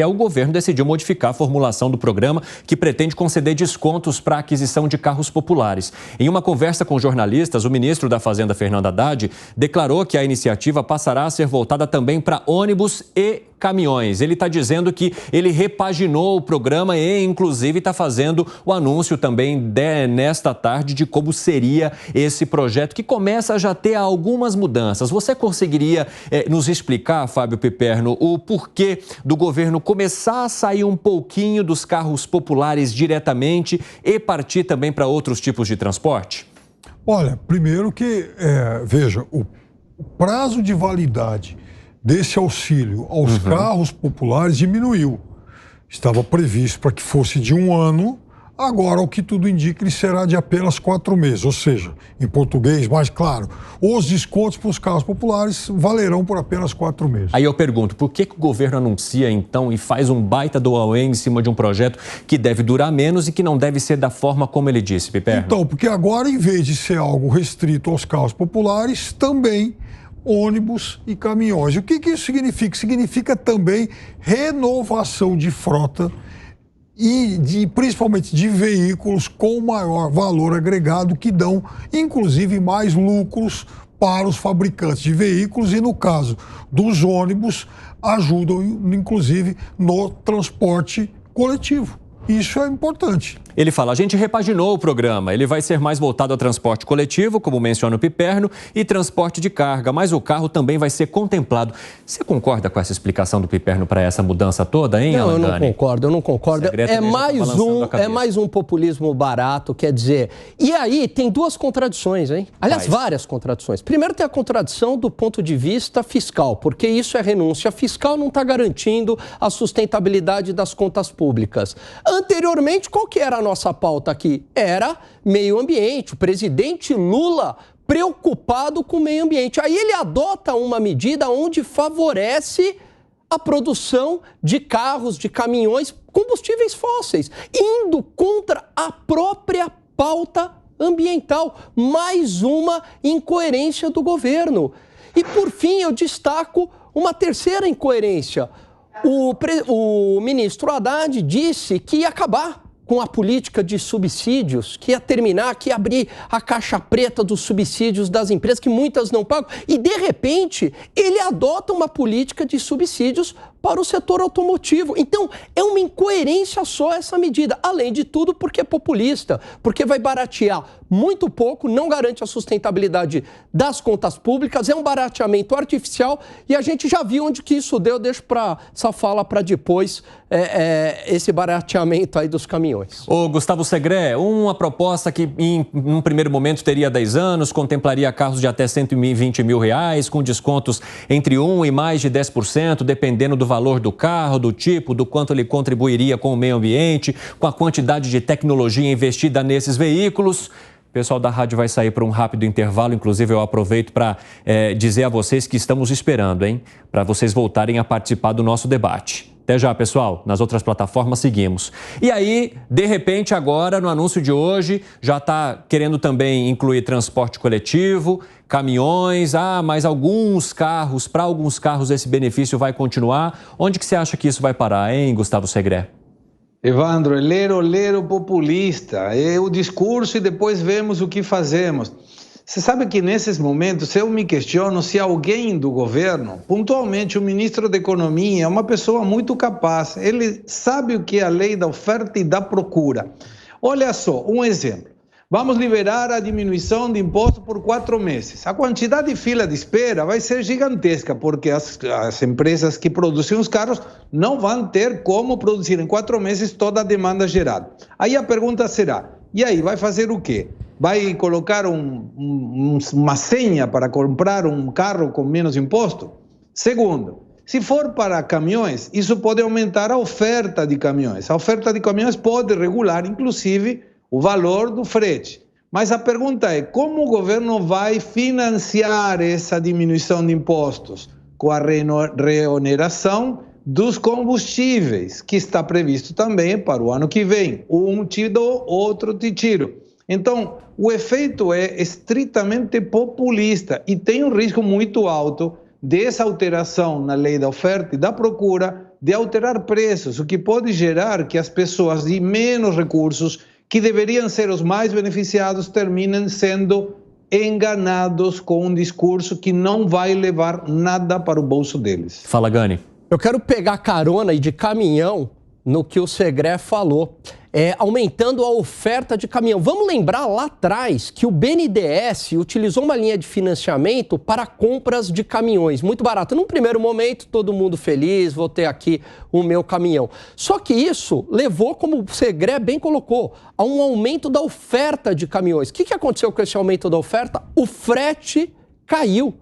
O governo decidiu modificar a formulação do programa que pretende conceder descontos para a aquisição de carros populares. Em uma conversa com jornalistas, o ministro da Fazenda, Fernando Haddad, declarou que a iniciativa passará a ser voltada também para ônibus e caminhões. Ele está dizendo que ele repaginou o programa e, inclusive, está fazendo o anúncio também nesta tarde de como seria esse projeto, que começa a já ter algumas mudanças. Você conseguiria nos explicar, Fábio Piperno, o porquê do governo começar a sair um pouquinho dos carros populares diretamente e partir também para outros tipos de transporte? Olha, primeiro que, veja, o prazo de validade desse auxílio aos carros populares diminuiu. Estava previsto para que fosse de 1 ano, agora, o que tudo indica, ele será de apenas 4 meses. Ou seja, em português, mais claro, os descontos para os carros populares valerão por apenas 4 meses. Aí eu pergunto, por que o governo anuncia, então, e faz um baita do auê em cima de um projeto que deve durar menos e que não deve ser da forma como ele disse, Piperno? Então, porque agora, em vez de ser algo restrito aos carros populares, também ônibus e caminhões. O que isso significa? Significa também renovação de frota e principalmente de veículos com maior valor agregado, que dão, inclusive, mais lucros para os fabricantes de veículos e, no caso dos ônibus, ajudam, inclusive, no transporte coletivo. Isso é importante. Ele fala, a gente repaginou o programa, ele vai ser mais voltado a transporte coletivo, como menciona o Piperno, e transporte de carga, mas o carro também vai ser contemplado. Você concorda com essa explicação do Piperno para essa mudança toda, hein, Não, eu não concordo. É mais um populismo barato, quer dizer... E aí tem 2 contradições, hein? Aliás, várias contradições. Primeiro tem a contradição do ponto de vista fiscal, porque isso é renúncia fiscal, não está garantindo a sustentabilidade das contas públicas. Anteriormente, qual que era a nossa pauta aqui? Era meio ambiente. O presidente Lula preocupado com o meio ambiente. Aí ele adota uma medida onde favorece a produção de carros, de caminhões, combustíveis fósseis, indo contra a própria pauta ambiental. Mais uma incoerência do governo. E, por fim, eu destaco uma terceira incoerência. O ministro Haddad disse que ia acabar com a política de subsídios, que ia terminar, que ia abrir a caixa preta dos subsídios das empresas, que muitas não pagam. E, de repente, ele adota uma política de subsídios para o setor automotivo. Então, é uma incoerência só essa medida. Além de tudo, porque é populista, porque vai baratear muito pouco, não garante a sustentabilidade das contas públicas, é um barateamento artificial e a gente já viu onde que isso deu. Deixo essa fala para depois, esse barateamento aí dos caminhões. Ô, Gustavo Segré, uma proposta que em um primeiro momento teria 10 anos, contemplaria carros de até R$120 mil, com descontos entre 1% e mais de 10%, dependendo do valor do carro, do tipo, do quanto ele contribuiria com o meio ambiente, com a quantidade de tecnologia investida nesses veículos. O pessoal da rádio vai sair para um rápido intervalo, inclusive eu aproveito para dizer a vocês que estamos esperando, hein? Para vocês voltarem a participar do nosso debate. Até já, pessoal. Nas outras plataformas seguimos. E aí, de repente, agora, no anúncio de hoje, já está querendo também incluir transporte coletivo, caminhões, mas alguns carros, para alguns carros esse benefício vai continuar. Onde que você acha que isso vai parar, hein, Gustavo Segré? Evandro, é lero populista, é o discurso e depois vemos o que fazemos. Você sabe que nesses momentos eu me questiono se alguém do governo, pontualmente o ministro da Economia, é uma pessoa muito capaz, ele sabe o que é a lei da oferta e da procura. Olha só, um exemplo. Vamos liberar a diminuição de imposto por 4 meses. A quantidade de fila de espera vai ser gigantesca, porque as empresas que produzem os carros não vão ter como produzir em 4 meses toda a demanda gerada. Aí a pergunta será, e aí, vai fazer o quê? Vai colocar uma senha para comprar um carro com menos imposto? Segundo, se for para caminhões, isso pode aumentar a oferta de caminhões. A oferta de caminhões pode regular, inclusive, o valor do frete. Mas a pergunta é, como o governo vai financiar essa diminuição de impostos? Com a reoneração dos combustíveis, que está previsto também para o ano que vem. Um te dou, outro te tiro. Então, o efeito é estritamente populista e tem um risco muito alto dessa alteração na lei da oferta e da procura de alterar preços, o que pode gerar que as pessoas de menos recursos, que deveriam ser os mais beneficiados, terminem sendo enganados com um discurso que não vai levar nada para o bolso deles. Fala, Gani. Eu quero pegar carona e de caminhão no que o Segré falou, aumentando a oferta de caminhão. Vamos lembrar lá atrás que o BNDES utilizou uma linha de financiamento para compras de caminhões, muito barato. Num primeiro momento, todo mundo feliz, vou ter aqui o meu caminhão. Só que isso levou, como o Segré bem colocou, a um aumento da oferta de caminhões. O que aconteceu com esse aumento da oferta? O frete caiu.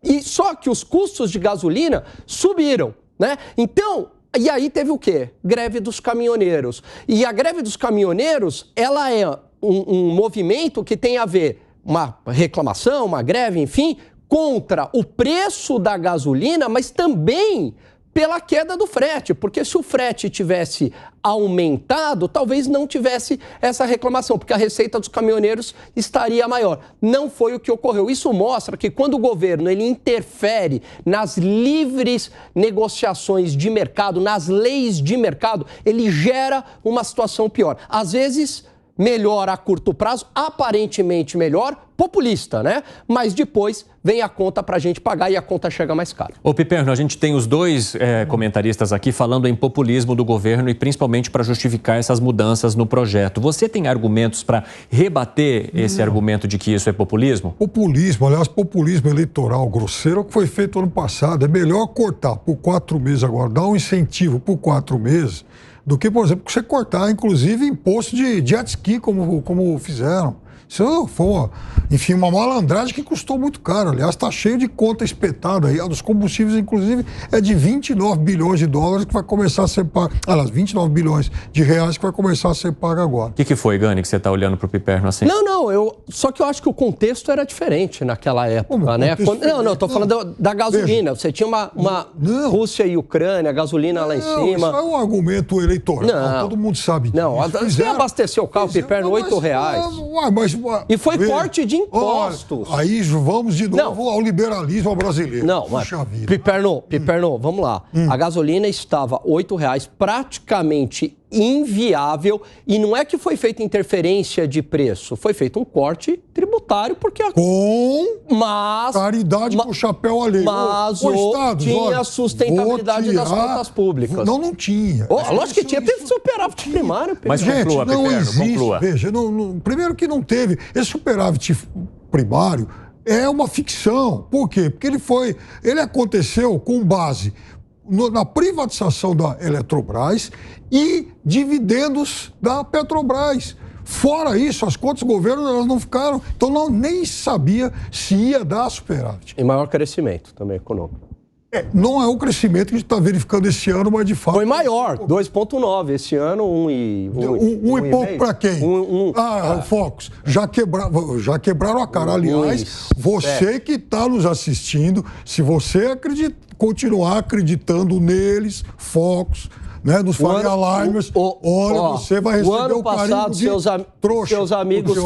E só que os custos de gasolina subiram, né? Então, e aí teve o quê? Greve dos caminhoneiros. E a greve dos caminhoneiros, ela é um movimento que tem a ver, uma reclamação, uma greve, enfim, contra o preço da gasolina, mas também pela queda do frete, porque se o frete tivesse aumentado, talvez não tivesse essa reclamação, porque a receita dos caminhoneiros estaria maior. Não foi o que ocorreu. Isso mostra que quando o governo ele interfere nas livres negociações de mercado, nas leis de mercado, ele gera uma situação pior. Às vezes, melhor a curto prazo, aparentemente melhor, populista, né? Mas depois vem a conta pra gente pagar e a conta chega mais cara. Ô Piperno, a gente tem os dois comentaristas aqui falando em populismo do governo e principalmente para justificar essas mudanças no projeto. Você tem argumentos para rebater esse argumento de que isso é populismo? Populismo, aliás, populismo eleitoral grosseiro é o que foi feito ano passado. É melhor cortar por 4 meses agora, dar um incentivo por 4 meses, do que, por exemplo, você cortar, inclusive, imposto de jet ski, como fizeram. Isso foi, enfim, uma malandragem que custou muito caro. Aliás, está cheio de conta espetada aí. A dos combustíveis, inclusive, é de 29 bilhões de dólares que vai começar a ser pago. Aliás, 29 bilhões de reais que vai começar a ser pago agora. O que foi, Gani, que você está olhando para o Piperno assim? Só que eu acho que o contexto era diferente naquela época, né? Estou falando da gasolina. Veja, você tinha uma Rússia e Ucrânia, a gasolina lá em cima. Isso é um argumento eleitoral, todo mundo sabe disso. Não, você abasteceu o carro, Piperno, R$8. E foi corte de impostos. Aí vamos de novo ao liberalismo brasileiro. Não, mas Piperno, vamos lá. A gasolina estava R$8, praticamente inviável, e não é que foi feita interferência de preço, foi feito um corte tributário, porque... caridade com o chapéu alheio. Mas tinha sustentabilidade das contas públicas. Não tinha. Lógico que tinha, teve superávit primário. Mas gente, conclua, não Piperno, existe. Conclua. Veja, primeiro que não teve. Esse superávit primário é uma ficção. Por quê? Porque ele aconteceu com base na privatização da Eletrobras e dividendos da Petrobras. Fora isso, as contas do governo elas não ficaram, então nem sabia se ia dar superávit. E maior crescimento também econômico. Não é o crescimento que a gente está verificando esse ano, mas de fato... Foi maior, 2,9. Esse ano, 1 e pouco para quem? Focus. Já quebraram a cara. Aliás, você que está nos assistindo, se você continuar acreditando neles, Focus, né, nos Faria Limers, você vai receber o carinho de trouxa. Seus amigos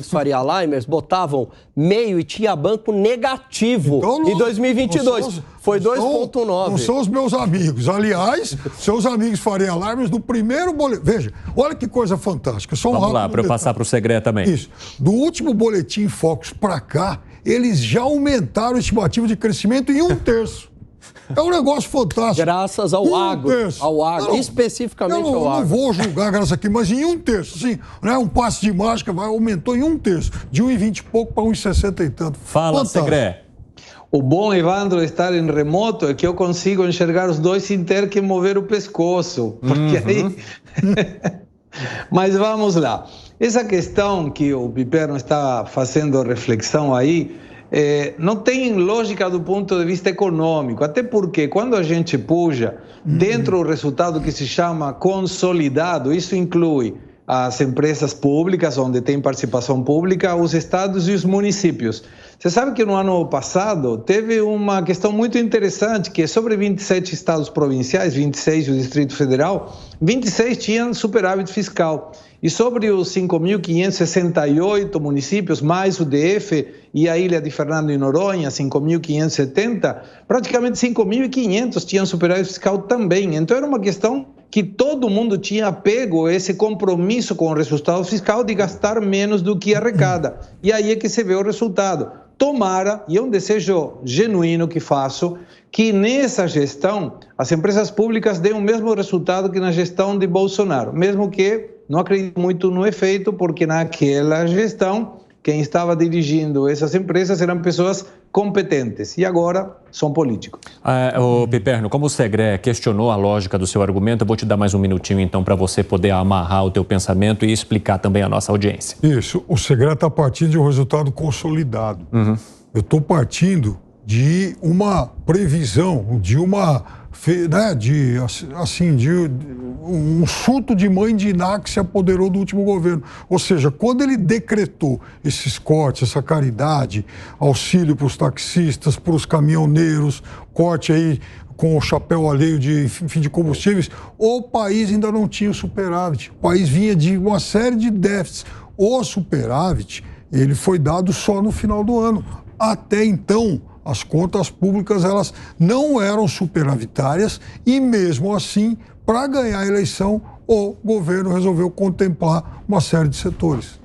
Faria Limers botavam meio e tinha banco negativo em 2022. Foi 2,9. Não são os meus amigos. Aliás, seus amigos Faria Limers do primeiro boletim. Veja, olha que coisa fantástica. Vamos lá, para eu passar para o Segré também. Isso. Do último boletim Focus para cá, eles já aumentaram a estimativa de crescimento em 1/3. É um negócio fantástico. Graças ao agro. Especificamente ao agro. Eu não vou julgar graças aqui, mas em 1/3. Assim, né, um passe de mágica aumentou em 1/3. De 1,20 e pouco para 1,60 e tanto. Fala, Segré. O bom, Evandro, de estar em remoto é que eu consigo enxergar os dois sem ter que mover o pescoço. Porque aí... Mas vamos lá. Essa questão que o Piperno está fazendo reflexão aí, não tem lógica do ponto de vista econômico, até porque quando a gente puxa dentro do resultado que se chama consolidado, isso inclui as empresas públicas, onde tem participação pública, os estados e os municípios. Você sabe que no ano passado teve uma questão muito interessante, que é sobre 27 estados provinciais, 26 do Distrito Federal, 26 tinham superávit fiscal. E sobre os 5.568 municípios, mais o DF e a ilha de Fernando de Noronha, 5.570, praticamente 5.500 tinham superávit fiscal também. Então era uma questão que todo mundo tinha pego esse compromisso com o resultado fiscal de gastar menos do que arrecada. E aí é que se vê o resultado. Tomara, e é um desejo genuíno que faço, que nessa gestão as empresas públicas deem o mesmo resultado que na gestão de Bolsonaro, mesmo que não acredito muito no efeito, porque naquela gestão quem estava dirigindo essas empresas eram pessoas competentes e agora são políticos. Ô Piperno, como o Segré questionou a lógica do seu argumento, eu vou te dar mais um minutinho então para você poder amarrar o teu pensamento e explicar também à nossa audiência. Isso, o Segré está partindo de um resultado consolidado. Eu estou partindo de uma previsão, de uma, né, de um chuto de mãe de Iná que se apoderou do último governo. Ou seja, quando ele decretou esses cortes, essa caridade, auxílio para os taxistas, para os caminhoneiros, corte aí com o chapéu alheio de combustíveis, o país ainda não tinha o superávit. O país vinha de uma série de déficits. O superávit, ele foi dado só no final do ano. Até então, as contas públicas elas não eram superavitárias e, mesmo assim, para ganhar a eleição, o governo resolveu contemplar uma série de setores.